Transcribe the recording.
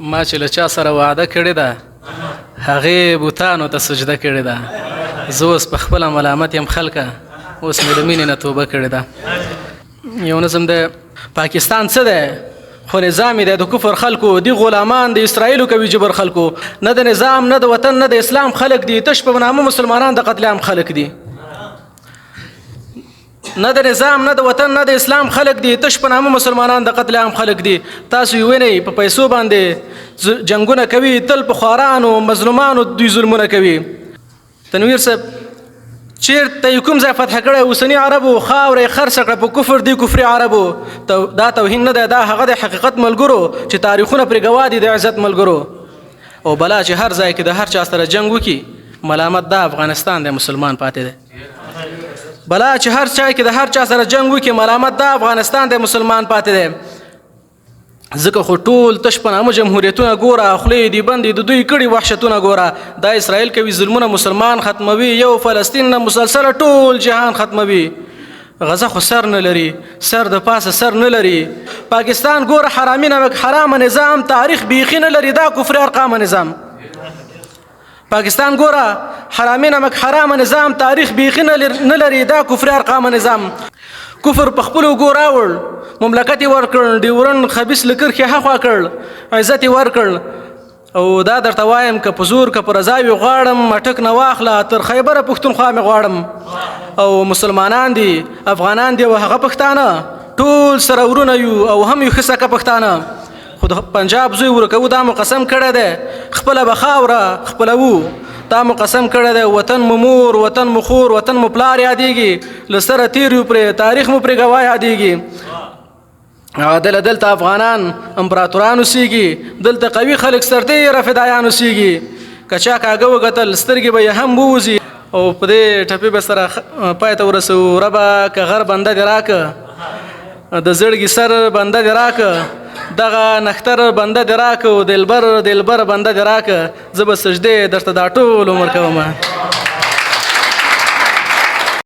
ما چې له چا سره وعده کړې ده هغې بوتانو ته سجده کړې ده. زه اوس په خپله ملامت یم خلکه، اوس مې د مینې نه توبه کړې ده. یو نظم دی پاکستان څه دی خو نظام دی د کفر خلکو، دی غلامان د اسرائیلو کوي جبر خلکو. نه د نظام نه د وطن نه د اسلام خلک دي، تش په نامه مسلمانان د قتل عام خلک دي. نه د نظام نه د وطن نه د اسلام خلک دي، تش په نامه مسلمانان د قتل عام خلک دي. تاسو یې وینئ په پیسو باندې جنگونه کوي، تل په خوارانو مظلومانو دوی ظلمونه کوي. تنویر صاحب چیرته کوم ځای فتح کړی اوسني عربو خاورې خرڅه کړه په کفر دی کفري عربو. دا توهین نه دی، دا هغه د حقیقت ملګرو چې تاریخونه پرې ګواه دي د عزت ملګرو. او بلا چې هر ځای کې د هر چا سره جنګ وکړي ملامت دا افغانستان دی مسلمان پاتې دی. بلا چې هر چا کې د هر چا سره جنگ وکړي ملامت دا افغانستان دی مسلمان پاتې دی. ځکه خو ټول تش په نامه جمهوریتونه ګوره، خولې دي بندې د دوی کړي وحشتونه ګوره. دا اسرائیل کوي ظلمونه مسلمان ختموي، یو فلسطین نه مسلسله ټول جهان ختموي. غزه خو سر نه لري، سر د پاسه سر نه لري. پاکستان ګوره حرامي نمک حرامه نظام، تاریخ بیخي نه لري، دا کفري ارقامه نظام. پاکستان ګوره حرامي نمک حرامه نظام، تاریخ بیخي نه لري، دا کفري ارقامه نظام. کفر په خپلو اوږو راوړ، مملکت یې ورکړ، ډیورن خبیث له کرښې هاخوا کړ، عزت یې ورکړ. او دا درته وایم که په زور که په رضا وي غواړم اټک نه واخله تر خیبره پښتونخوا مې غواړم. او مسلمانان دي افغانان دي او هغه پښتانه ټول سره ورونه یو او هم یو ښه سکه پښتانه. خو د پنجاب زوی ورکوو دا مو قسم کړی دی، خپله به خاوره خپلوو دا مو قسم کړی دی. وطن مو مور وطن مو خور وطن مو پلار یادېږي، له سره تیر یو پرې تاریخ مو پرې ګواه یادېږي. دلته افغانان امپراتوران اوسېږي، دلته قوي خلک سرتېره فدایان اوسېږي. که چا کاږه وکتل سترګې به یې هم ووځي. او په دې ټپې به سره پای ته ورسوو. ربه که غر بنده دې راکه، د زړګي سر بنده دې راکه، دغه نختر بنده دې راکه، او دلبر بنده دې راکه. زه به سجدې درته دا ټول عمر کومه.